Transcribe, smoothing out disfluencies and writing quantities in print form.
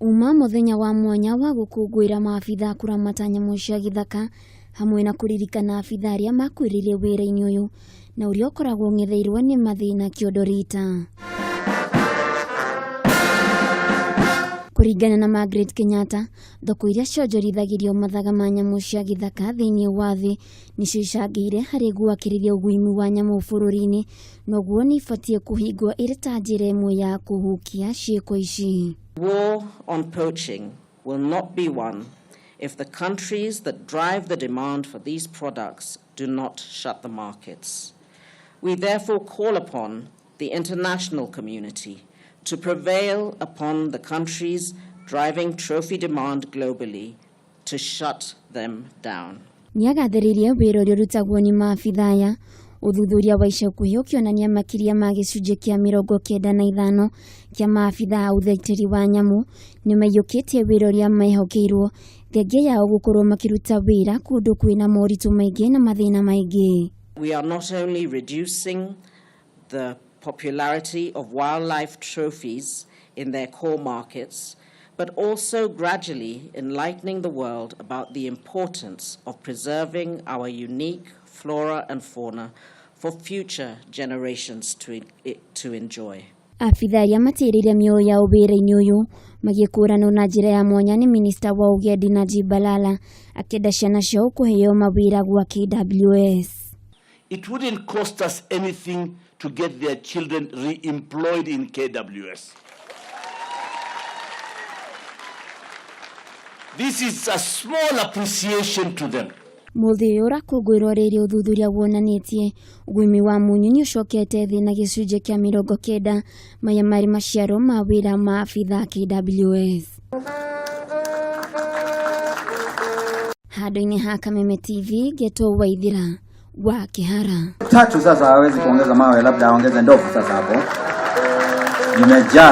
Uma muthenya wa mwanya wa gukungwira maabitha kuramata nyamu cia githaka hamwe na kuririkana abitha aria makwirire wira-ini uyu na uria ukoragwo ngetheirwo ni mathina Kiodorita. Kuringana na Margaret Kenyatta, thoko iria cionjorithagirio mathaga ma nyamu cia githaka thiini wa thi nicio icangĩire harĩ guakĩrĩria ũguimi wa nyamu bũrũri-inĩ, noguo ni ibatie kuhingwo ĩrĩ ta njĩra ĩmwe ya kuhukia ciĩko ici. War on poaching will not be won if the countries that drive the demand for these products do not shut the markets. We therefore call upon the international community to prevail upon the countries driving trophy demand globally to shut them down. Niagathĩrĩirie wĩra ũrĩa ũrutagwo nĩ maabitha aya. Uthuthuria wa ica ikuhĩ ũkĩonania makĩria ma gĩcunjĩ kĩa 95 kĩa maabitha a ũthaitĩri wa nyamu nĩ maiyũkĩtie wĩra ũrĩa mehokeirwo thengia yao gũkorwo makĩruta wĩra kũndũ kwĩna moritũ maingĩ na mathĩna maingĩ. We are not only reducing the popularity of wildlife trophies in their core markets, but also gradually enlightening the world about the importance of preserving our unique flora and fauna for future generations to enjoy. Abitha aria matĩrĩire mĩoyo yao wĩra-inĩ ũyũ magĩkũranwo na njĩra ya mwanya nĩ Minista wa Ũgendi Najib Balala akĩenda ciana ciao kũheo mawĩra gwa KWS. It wouldn't cost us anything to get their children re-employed in KWS. This is a small appreciation to them. Mũthĩ ũrakũngũĩrwo rĩrĩ ũthuthuria wonanĩtie ũguimi wa munyu nĩ ũcokete thĩ na gĩcunjĩ kĩa 90 maya marĩ maciaro ma wĩra ma abitha KWS. Handũ-inĩ ha Kameme TV, Geto Waithira wa Kihara. Tatu sasa hawezi kuongeza mawe, labda aongeze ndovu sasa hapo. Nimejaa